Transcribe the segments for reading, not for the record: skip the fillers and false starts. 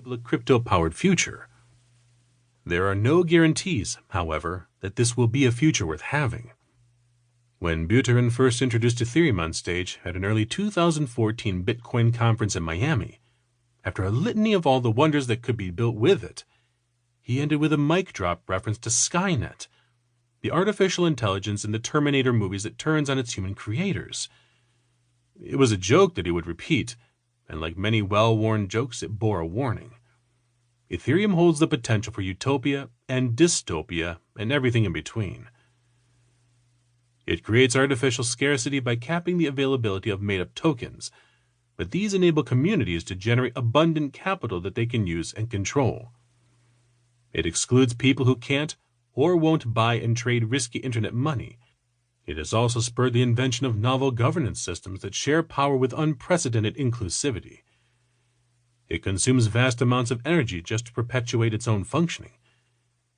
a crypto-powered future. There are no guarantees, however, that this will be a future worth having. When Buterin first introduced Ethereum on stage at an early 2014 Bitcoin conference in Miami, after a litany of all the wonders that could be built with it, he ended with a mic drop reference to Skynet, the artificial intelligence in the Terminator movies that turns on its human creators. It was a joke that he would repeat, and like many well-worn jokes, it bore a warning. Ethereum holds the potential for utopia and dystopia and everything in between. It creates artificial scarcity by capping the availability of made-up tokens, but these enable communities to generate abundant capital that they can use and control. It excludes people who can't or won't buy and trade risky internet money. It has also spurred the invention of novel governance systems that share power with unprecedented inclusivity. It consumes vast amounts of energy just to perpetuate its own functioning.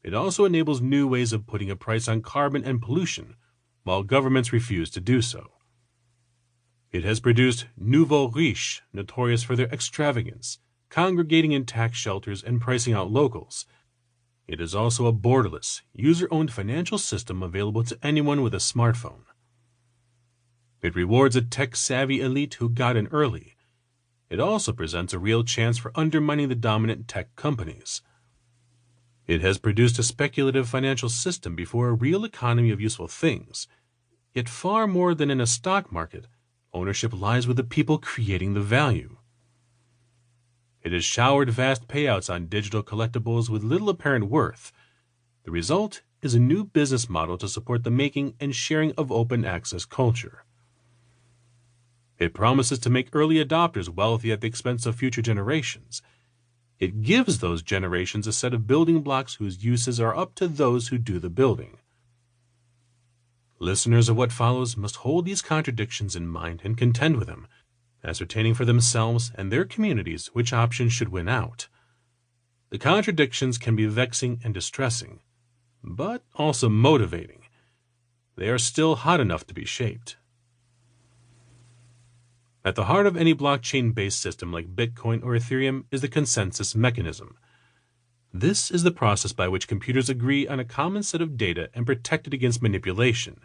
It also enables new ways of putting a price on carbon and pollution, while governments refuse to do so. It has produced nouveaux riches, notorious for their extravagance, congregating in tax shelters and pricing out locals. It is also a borderless, user-owned financial system available to anyone with a smartphone. It rewards a tech-savvy elite who got in early. It also presents a real chance for undermining the dominant tech companies. It has produced a speculative financial system before a real economy of useful things. Yet far more than in a stock market, ownership lies with the people creating the value. It has showered vast payouts on digital collectibles with little apparent worth. The result is a new business model to support the making and sharing of open access culture. It promises to make early adopters wealthy at the expense of future generations. It gives those generations a set of building blocks whose uses are up to those who do the building. Listeners of what follows must hold these contradictions in mind and contend with them, ascertaining for themselves and their communities which option should win out. The contradictions can be vexing and distressing, but also motivating. They are still hot enough to be shaped. At the heart of any blockchain-based system like Bitcoin or Ethereum is the consensus mechanism. This is the process by which computers agree on a common set of data and protect it against manipulation,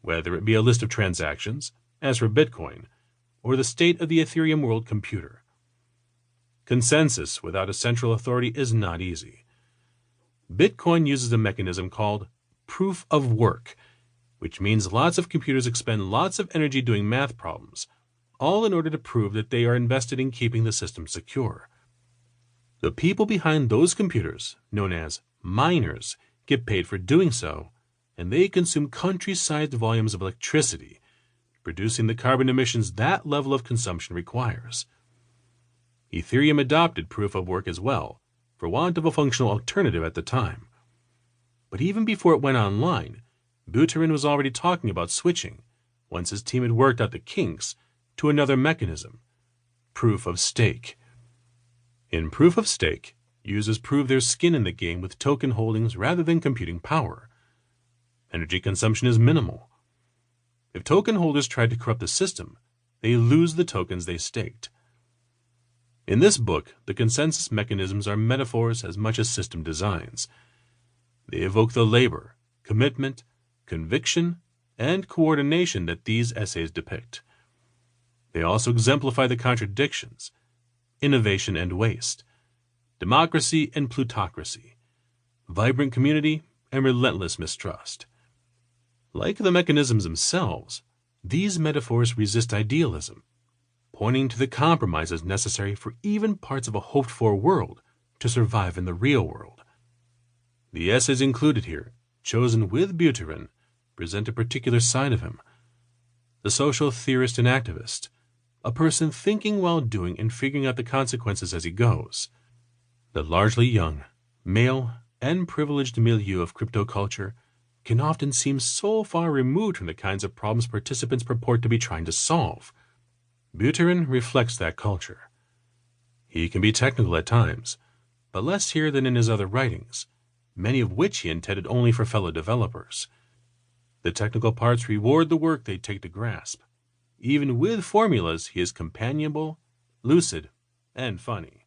whether it be a list of transactions, as for Bitcoin, or the state of the Ethereum world computer. Consensus without a central authority is not easy. Bitcoin uses a mechanism called proof of work, which means lots of computers expend lots of energy doing math problems, all in order to prove that they are invested in keeping the system secure. The people behind those computers, known as miners, get paid for doing so, and they consume country-sized volumes of electricity, producing the carbon emissions that level of consumption requires. Ethereum adopted proof of work as well, for want of a functional alternative at the time. But even before it went online, Buterin was already talking about switching, once his team had worked out the kinks, to another mechanism, proof of stake. In proof of stake, users prove their skin in the game with token holdings rather than computing power. Energy consumption is minimal. If token holders try to corrupt the system, they lose the tokens they staked. In this book, the consensus mechanisms are metaphors as much as system designs. They evoke the labor, commitment, conviction, and coordination that these essays depict. They also exemplify the contradictions, innovation and waste, democracy and plutocracy, vibrant community and relentless mistrust. Like the mechanisms themselves, these metaphors resist idealism, pointing to the compromises necessary for even parts of a hoped-for world to survive in the real world. The essays included here, chosen with Buterin, present a particular side of him, the social theorist and activist, a person thinking while doing and figuring out the consequences as he goes. The largely young, male, and privileged milieu of crypto culture can often seem so far removed from the kinds of problems participants purport to be trying to solve. Buterin reflects that culture. He can be technical at times, but less here than in his other writings, many of which he intended only for fellow developers. The technical parts reward the work they take to grasp. Even with formulas, he is companionable, lucid, and funny.